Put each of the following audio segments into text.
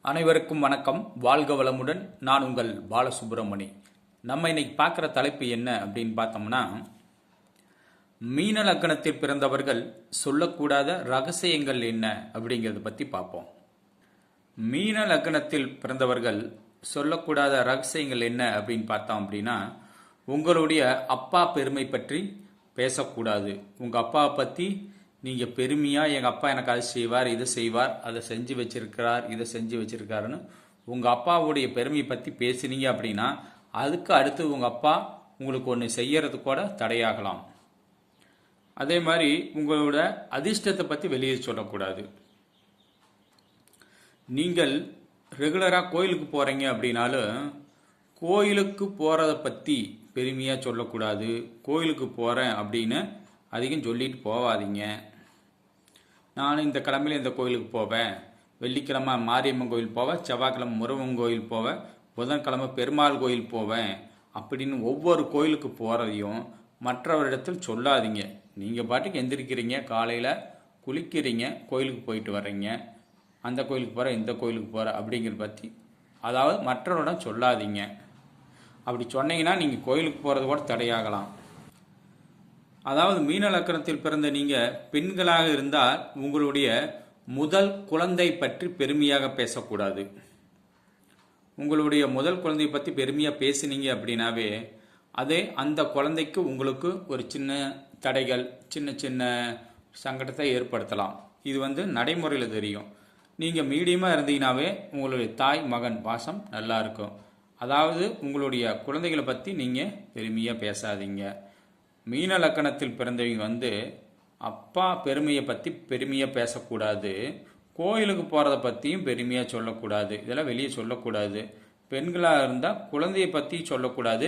அனைவருக்கும் வணக்கம். வாழ்க வளமுடன். நான் உங்கள் பாலசுப்ரமணி. நம்ம இன்னைக்கு பார்க்குற தலைப்பு என்ன அப்படின்னு பார்த்தோம்னா, மீன லக்னத்தில் பிறந்தவர்கள் சொல்லக்கூடாத ரகசியங்கள் என்ன அப்படிங்கிறத பற்றி பார்ப்போம். மீன லக்னத்தில் பிறந்தவர்கள் சொல்லக்கூடாத ரகசியங்கள் என்ன அப்படின்னு பார்த்தோம் அப்படின்னா, உங்களுடைய அப்பா பெருமை பற்றி பேசக்கூடாது. உங்கள் அப்பாவை பற்றி நீங்கள் பெருமையாக எங்கள் அப்பா எனக்கு அதை செய்வார், இதை செய்வார், அதை செஞ்சு வச்சிருக்கிறார், இதை செஞ்சு வச்சிருக்காருன்னு உங்கள் அப்பாவுடைய பெருமையை பற்றி பேசுனீங்க அப்படின்னா, அதுக்கு அடுத்து உங்கள் அப்பா உங்களுக்கு ஒன்று செய்யறது கூட தடையாகலாம். அதே மாதிரி உங்களோட அதிர்ஷ்டத்தை பற்றி வெளியே சொல்லக்கூடாது. நீங்கள் ரெகுலராக கோயிலுக்கு போகிறீங்க அப்படின்னாலும் கோயிலுக்கு போகிறத பற்றி பெருமையாக சொல்லக்கூடாது. கோயிலுக்கு போகிறேன் அப்படின்னு அதிகம் சொல்லிட்டு போகாதீங்க. நான் இந்த கிழமையில் இந்த கோயிலுக்கு போவேன், வெள்ளிக்கிழமை மாரியம்மன் கோயில் போவேன், செவ்வாய்க்கிழமை முருகன் கோயில் போவேன், புதன்கிழமை பெருமாள் கோயில் போவேன் அப்படின்னு ஒவ்வொரு கோயிலுக்கு போகிறதையும் மற்றவரிடத்தில் சொல்லாதீங்க. நீங்கள் பாட்டுக்கு எந்திரிக்கிறீங்க, காலையில் குளிக்கிறீங்க, கோயிலுக்கு போயிட்டு வர்றீங்க, அந்த கோயிலுக்கு போகிறேன், இந்த கோயிலுக்கு போகிறேன் அப்படிங்கிற பற்றி அதாவது மற்றவரிடம் சொல்லாதீங்க. அப்படி சொன்னீங்கன்னா நீங்கள் கோயிலுக்கு போகிறது கூட தடையாகலாம். அதாவது மீன லக்னத்தில் பிறந்த நீங்கள் பெண்களாக இருந்தால் உங்களுடைய முதல் குழந்தை பற்றி பெருமையாக பேசக்கூடாது. உங்களுடைய முதல் குழந்தையை பற்றி பெருமையாக பேசினீங்க அப்படின்னாவே அதே அந்த குழந்தைக்கு உங்களுக்கு ஒரு சின்ன தடைகள், சின்ன சின்ன சங்கடத்தை ஏற்படுத்தலாம். இது நடைமுறையில் தெரியும். நீங்கள் மீடியமாக இருந்தீங்கன்னாவே உங்களுடைய தாய் மகன் பாசம் நல்லா இருக்கும். அதாவது உங்களுடைய குழந்தைகளை பற்றி நீங்கள் பெருமையாக பேசாதீங்க. மீன லக்கணத்தில் பிறந்தவங்க அப்பா பெருமையை பற்றி பெருமையாக பேசக்கூடாது. கோயிலுக்கு போகிறத பற்றியும் பெருமையாக சொல்லக்கூடாது. இதெல்லாம் வெளியே சொல்லக்கூடாது. பெண்களாக இருந்தால் குழந்தையை பற்றி சொல்லக்கூடாது.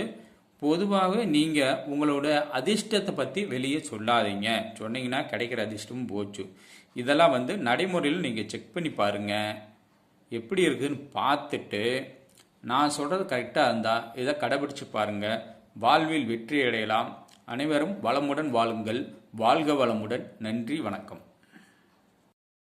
பொதுவாக நீங்கள் உங்களோட அதிர்ஷ்டத்தை பற்றி வெளியே சொல்லாதீங்க. சொன்னீங்கன்னா கிடைக்கிற அதிர்ஷ்டமும் போச்சு. இதெல்லாம் நடைமுறையில் நீங்கள் செக் பண்ணி பாருங்கள். எப்படி இருக்குதுன்னு பார்த்துட்டு நான் சொல்கிறது கரெக்டாக இருந்தால் இதை கடைபிடிச்சு பாருங்கள். வாழ்வில் வெற்றி அடையலாம். அனைவரும் வளமுடன் வாழுங்கள். வாழ்க வளமுடன். நன்றி, வணக்கம்.